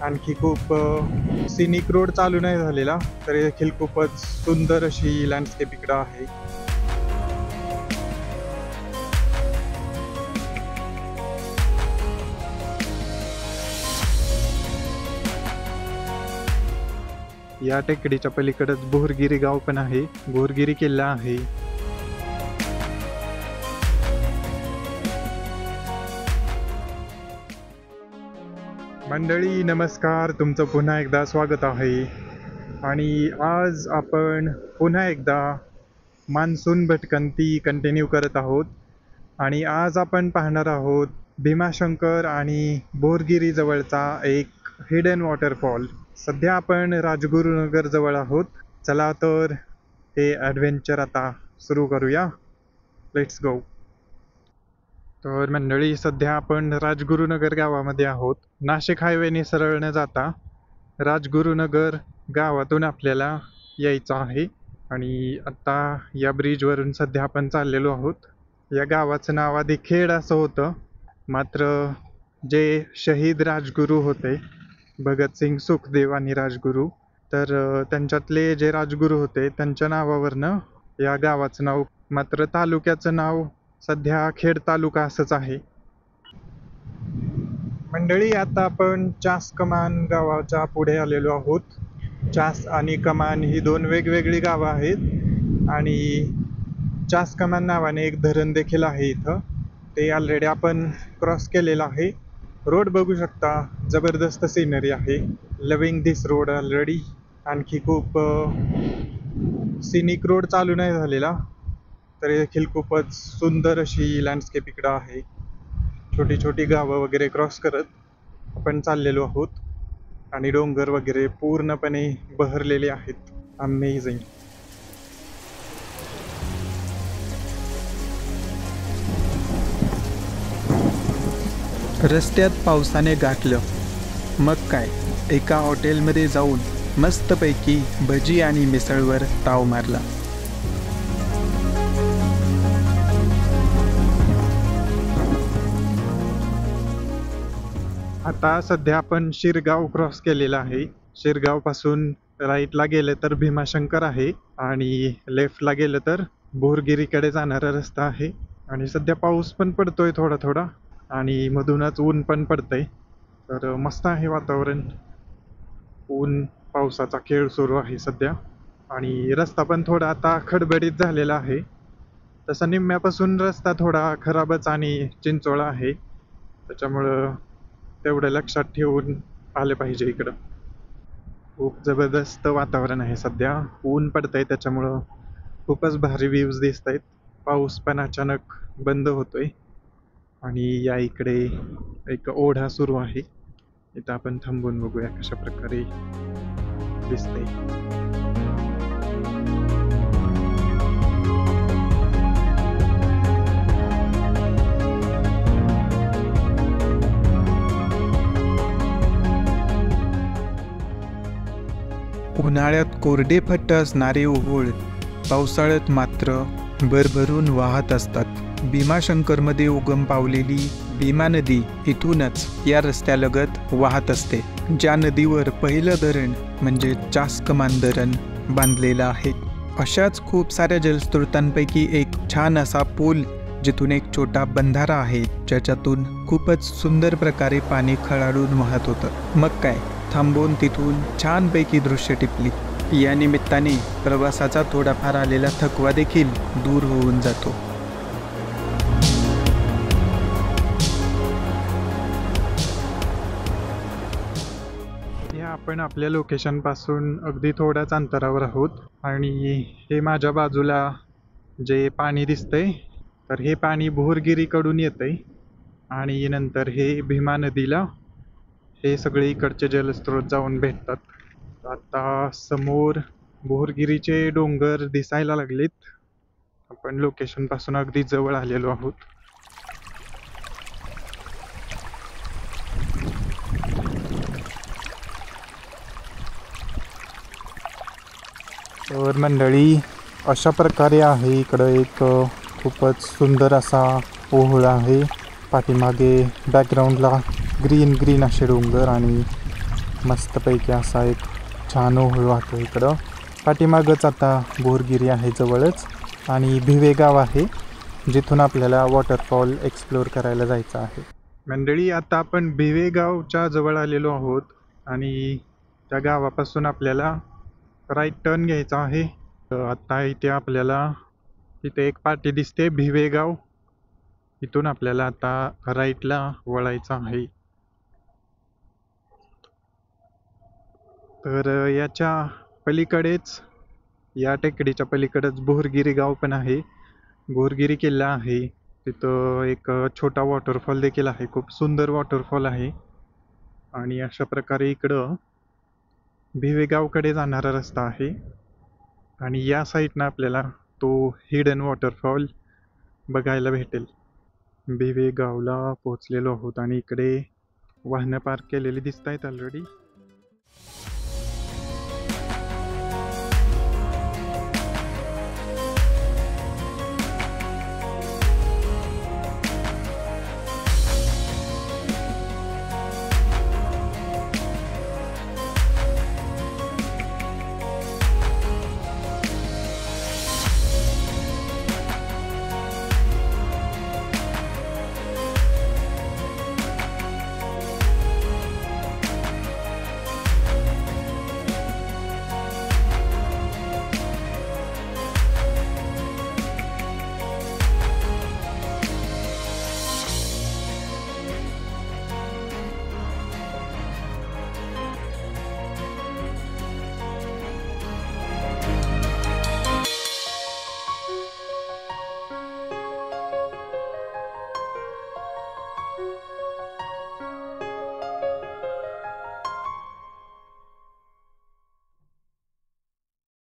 आणखी खूप scenic road चालू नाही झालेला तरी देखील खूपच सुंदर अशी लँडस्केप इकडं आहे. या टेकडीच्या पलीकडेच बोहरगिरी गाव पण आहे. बोहरगिरी किल्ला आहे. मंडळी नमस्कार, तुमचं पुन्हा एकदा स्वागत आहे. आणि आज आपण पुन्हा एकदा मान्सून भटकंती कंटिन्यू करत आहोत. आणि आज आपण पाहणार आहोत भीमाशंकर आणि बोहरगिरी जवळचा एक हिडन वॉटरफॉल. सध्या आपण राजगुरुनगर जवळ आहोत. चला तर हे ॲडव्हेंचर आता सुरू करूया. Let's go. तर मंडळी सध्या आपण राजगुरुनगर गावामध्ये आहोत. नाशिक हायवेने सरळ न जाता राजगुरुनगर गावातून आपल्याला यायचं आहे. आणि आता या ब्रिजवरून सध्या आपण चाललेलो आहोत. या गावाचं नाव आधी खेड असं होतं, मात्र जे शहीद राजगुरू होते भगतसिंग, सुखदेव आणि राजगुरू, तर त्यांच्यातले जे राजगुरू होते त्यांच्या नावावरनं या गावाचं नाव, मात्र तालुक्याचं नाव सध्या खेड तालुका असंच आहे. मंडळी आता आपण चास कमान गावाच्या पुढे आलेलो आहोत. चास आणि कमान ही दोन वेगवेगळी गावं आहेत. आणि चास कमान नावाने एक धरण देखील आहे इथं. ते ऑलरेडी आपण क्रॉस केलेलं आहे. रोड बघू शकता, जबरदस्त सिनरी आहे. लविंग दिस रोड ऑलरेडी. आणखी खूप सिनिक रोड चालू नाही झालेला तरी देखील खूपच सुंदर अशी लँडस्केप इकडं आहे. छोटी छोटी गावं वगैरे क्रॉस करत आपण चाललेलो आहोत. आणि डोंगर वगैरे पूर्णपणे बहरलेले आहेत. अमेझिंग. रस्त्यात पावसाने गाठलं. मग काय, एका हॉटेलमध्ये जाऊन मस्तपैकी भजी आणि मिसळवर ताव मारला. आता सध्या आपण शिरगाव क्रॉस केलेला आहे. शिरगाव पासून राईटला गेलं तर भीमाशंकर आहे आणि लेफ्टला गेलं तर बोहरगिरीकडे जाणारा रस्ता आहे. आणि सध्या पाऊस पण पडतोय थोडा थोडा आणि मधूनच ऊन पण पडतंय. तर मस्त आहे वातावरण. ऊन पावसाचा खेळ सुरू आहे सध्या. आणि रस्ता पण थोडा आता खडबडीत झालेला आहे. तसा निम्म्यापासून रस्ता थोडा खराबच आणि चिंचोळा आहे. त्याच्यामुळं तेवढं लक्षात ठेवून आलं पाहिजे इकडं. खूप जबरदस्त वातावरण आहे सध्या. ऊन पडतंय त्याच्यामुळं खूपच भारी व्ह्यूज दिसत आहेत. पाऊस पण अचानक बंद होतोय. आणि या इकडे एक ओढा सुरू आहे. इथं आपण थांबून बघूया कशा प्रकारे दिसतंय. उन्हाळ्यात कोरडे फट्ट असणारे ओहोळ पावसाळ्यात मात्र भरभरून वाहत असतात. भीमाशंकरमध्ये उगम पावलेली भीमा नदी इथूनच या रस्त्यालगत वाहत असते, ज्या नदीवर पहिलं धरण म्हणजे चास कमान धरण बांधलेलं आहे. अशाच खूप साऱ्या जलस्रोतांपैकी एक छान असा पूल, जिथून एक छोटा बंधारा आहे, ज्याच्यातून खूपच सुंदर प्रकारे पाणी खळाळून वाहत होतं. मग काय, थांबून तिथून छानपैकी दृश्य टिपली. या निमित्ताने प्रवासाचा थोडाफार आलेला थकवा देखील दूर होऊन जातो. आपण आपल्या लोकेशन पासून अगदी थोड्याच अंतरावर आहोत. आणि हे माझ्या बाजूला जे पाणी दिसतंय, तर हे पाणी बोहरगिरीकडून येतंय आणि नंतर हे भीमा नदीला हे सगळे इकडचे जलस्रोत जाऊन भेटतात. आता समोर बोहरगिरीचे डोंगर दिसायला लागलेत. आपण लोकेशन पासून अगदी जवळ आलेलो आहोत. तर मंडळी अशा प्रकारे आहे. इकडं एक खूपच सुंदर असा ओहोळा आहे. पाठीमागे बॅकग्राऊंडला ग्रीन ग्रीन असे डोंगर आणि मस्तपैकी असा एक छान ओहळ वाहतो इकडं. पाठीमागच आता बोरगिरी आहे जवळच आणि भिवे गाव आहे जिथून आपल्याला वॉटरफॉल एक्सप्लोअर करायला जायचं आहे. मंडळी, आता आपण भिवे गावच्या जवळ आलेलो आहोत आणि त्या गावापासून आपल्याला राईट टर्न घ्यायचा आहे. आता इथे आपल्याला तिथे एक पाटी दिसते भिवे गाव, इथून आपल्याला आता राईटला वळायचं आहे. तर याच्या पलीकडेच, या टेकडीच्या पलीकडेच बोरगिरी गाव पण आहे. बोरगिरी किल्ला आहे, तिथं एक छोटा वॉटरफॉल देखील आहे, खूप सुंदर वॉटरफॉल आहे. आणि अशा प्रकारे इकडं भिवेगावकडे जाणारा रस्ता आहे आणि या साईडनं आपल्याला तो हिडन वॉटरफॉल बघायला भेटेल. भिवे गावला पोहोचलेलो आहोत आणि इकडे वाहनं पार्क केलेली दिसत आहेत ऑलरेडी.